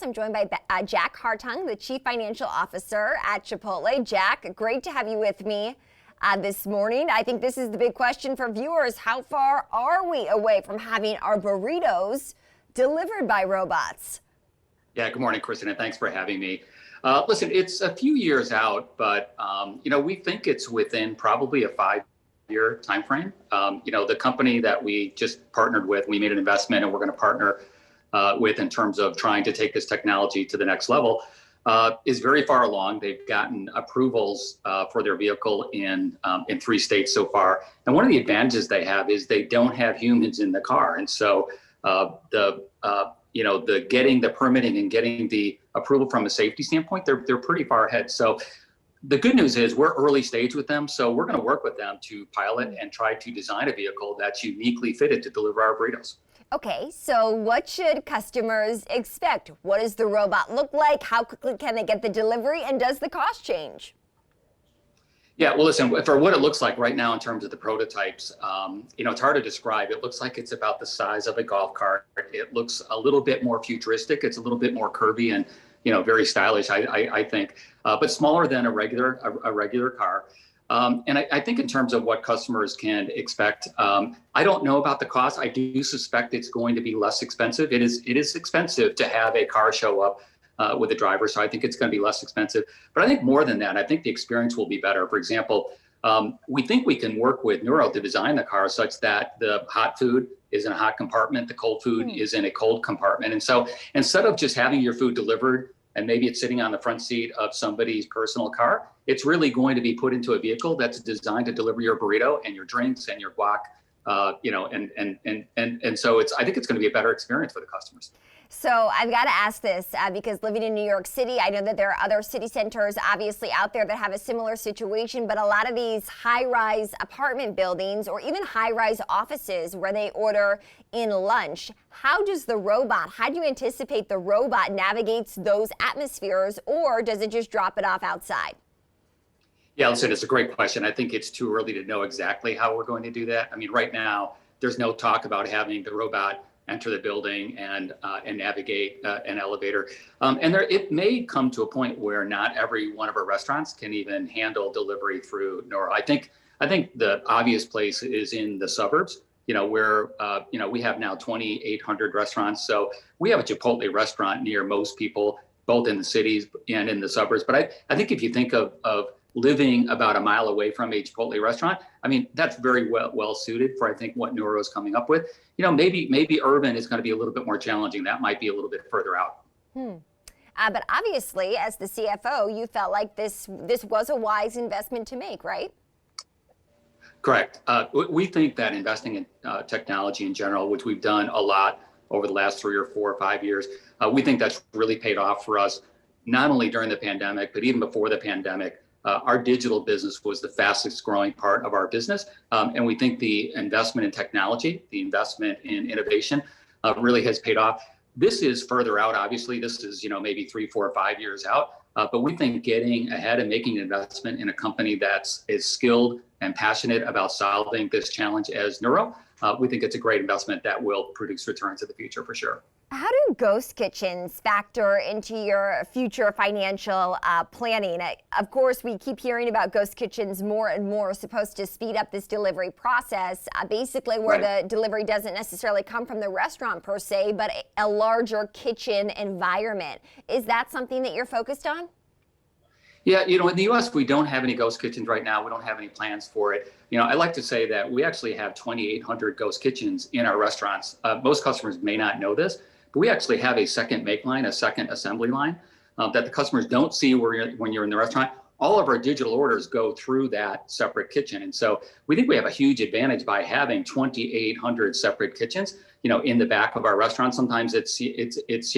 I'm joined by Jack Hartung, the Chief Financial Officer at Chipotle. Jack, great to have you with me this morning. I think this is the big question for viewers. How far are we away from having our burritos delivered by robots? Yeah, good morning, Kristen, and thanks for having me. Listen, it's a few years out, but we think it's within probably a 5-year timeframe. The company that we just partnered with, we made an investment, and we're going to partner with in terms of trying to take this technology to the next level, is very far along. They've gotten approvals for their vehicle in 3 states so far, and one of the advantages they have is they don't have humans in the car, and so the getting the permitting and getting the approval from a safety standpoint, they're pretty far ahead. So the good news is we're early stage with them. So we're going to work with them to pilot and try to design a vehicle that's uniquely fitted to deliver our burritos. Okay, so what should customers expect? What does the robot look like? How quickly can they get the delivery? And does the cost change? Yeah, well, listen, for what it looks like right now in terms of the prototypes, it's hard to describe. It looks like it's about the size of a golf cart. It looks a little bit more futuristic. It's a little bit more curvy and, very stylish, I think, but smaller than a regular car. And I think in terms of what customers can expect, I don't know about the cost. I do suspect it's going to be less expensive. It is expensive to have a car show up with a driver, so I think it's going to be less expensive. But I think more than that, I think the experience will be better. For example, we think we can work with Nuro to design the car such that the hot food is in a hot compartment, the cold food is in a cold compartment. And so instead of just having your food delivered and maybe it's sitting on the front seat of somebody's personal car, it's really going to be put into a vehicle that's designed to deliver your burrito and your drinks and your guac, and so I think it's going to be a better experience for the customers. So I've got to ask this because living in New York City, I know that there are other city centers obviously out there that have a similar situation, but a lot of these high-rise apartment buildings or even high-rise offices where they order in lunch, how do you anticipate the robot navigates those atmospheres, or does it just drop it off outside? Yeah, listen, it's a great question. I think it's too early to know exactly how we're going to do that. I mean, right now, there's no talk about having the robot enter the building and navigate an elevator. It may come to a point where not every one of our restaurants can even handle delivery through Nuro. I think the obvious place is in the suburbs, where we have now 2,800 restaurants. So we have a Chipotle restaurant near most people, both in the cities and in the suburbs. But I think if you think of living about a mile away from a Chipotle restaurant, I mean, that's very well suited for, I think, what Nuro is coming up with. Maybe urban is going to be a little bit more challenging. That might be a little bit further out. But obviously, as the CFO, you felt like this was a wise investment to make, right? Correct. We think that investing in technology in general, which we've done a lot over the last 3 or 4 or 5 years, we think that's really paid off for us, not only during the pandemic, but even before the pandemic. Our digital business was the fastest growing part of our business. And we think the investment in technology, the investment in innovation really has paid off. This is further out, obviously. This is, maybe 3, 4, or 5 years out. But we think getting ahead and making an investment in a company that's as skilled and passionate about solving this challenge as Nuro, we think it's a great investment that will produce returns in the future for sure. How do ghost kitchens factor into your future financial planning? Of course, we keep hearing about ghost kitchens more and more, supposed to speed up this delivery process, basically where the delivery doesn't necessarily come from the restaurant per se, but a larger kitchen environment. Is that something that you're focused on? Yeah, in the U.S., we don't have any ghost kitchens right now. We don't have any plans for it. I like to say that we actually have 2,800 ghost kitchens in our restaurants. Most customers may not know this, but we actually have a second make line, a second assembly line that the customers don't see when you're in the restaurant. All of our digital orders go through that separate kitchen. And so we think we have a huge advantage by having 2,800 separate kitchens, in the back of our restaurant. Sometimes it's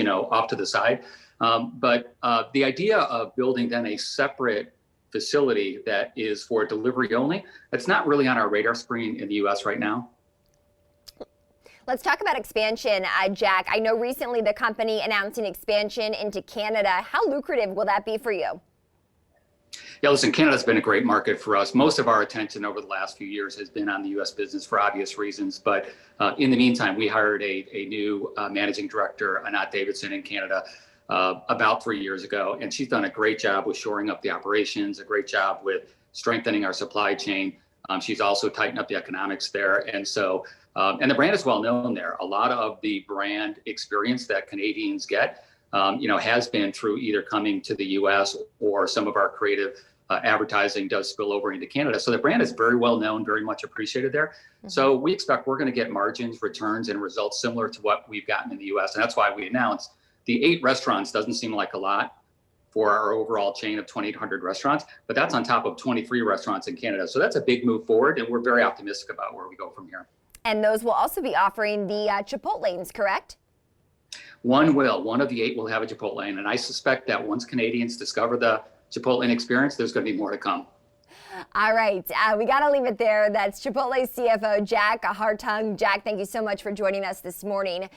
off to the side. But the idea of building then a separate facility that is for delivery only, that's not really on our radar screen in the U.S. right now. Let's talk about expansion, Jack. I know recently the company announced an expansion into Canada. How lucrative will that be for you? Yeah, listen, Canada's been a great market for us. Most of our attention over the last few years has been on the U.S. business for obvious reasons. But in the meantime, we hired a new managing director, Anat Davidson, in Canada. about 3 years ago. And she's done a great job with shoring up the operations, a great job with strengthening our supply chain. She's also tightened up the economics there. And so, and the brand is well known there. A lot of the brand experience that Canadians get, has been through either coming to the US or some of our creative advertising does spill over into Canada. So the brand is very well known, very much appreciated there. Mm-hmm. So we expect we're going to get margins, returns, and results similar to what we've gotten in the US. And that's why we announced the 8 restaurants doesn't seem like a lot for our overall chain of 2,800 restaurants, but that's on top of 23 restaurants in Canada. So that's a big move forward, and we're very optimistic about where we go from here. And those will also be offering the Chipotlanes, correct? One of the 8 will have a Chipotlane, and I suspect that once Canadians discover the Chipotlane experience, there's going to be more to come. All right, we got to leave it there. That's Chipotle CFO Jack Hartung. Jack, thank you so much for joining us this morning.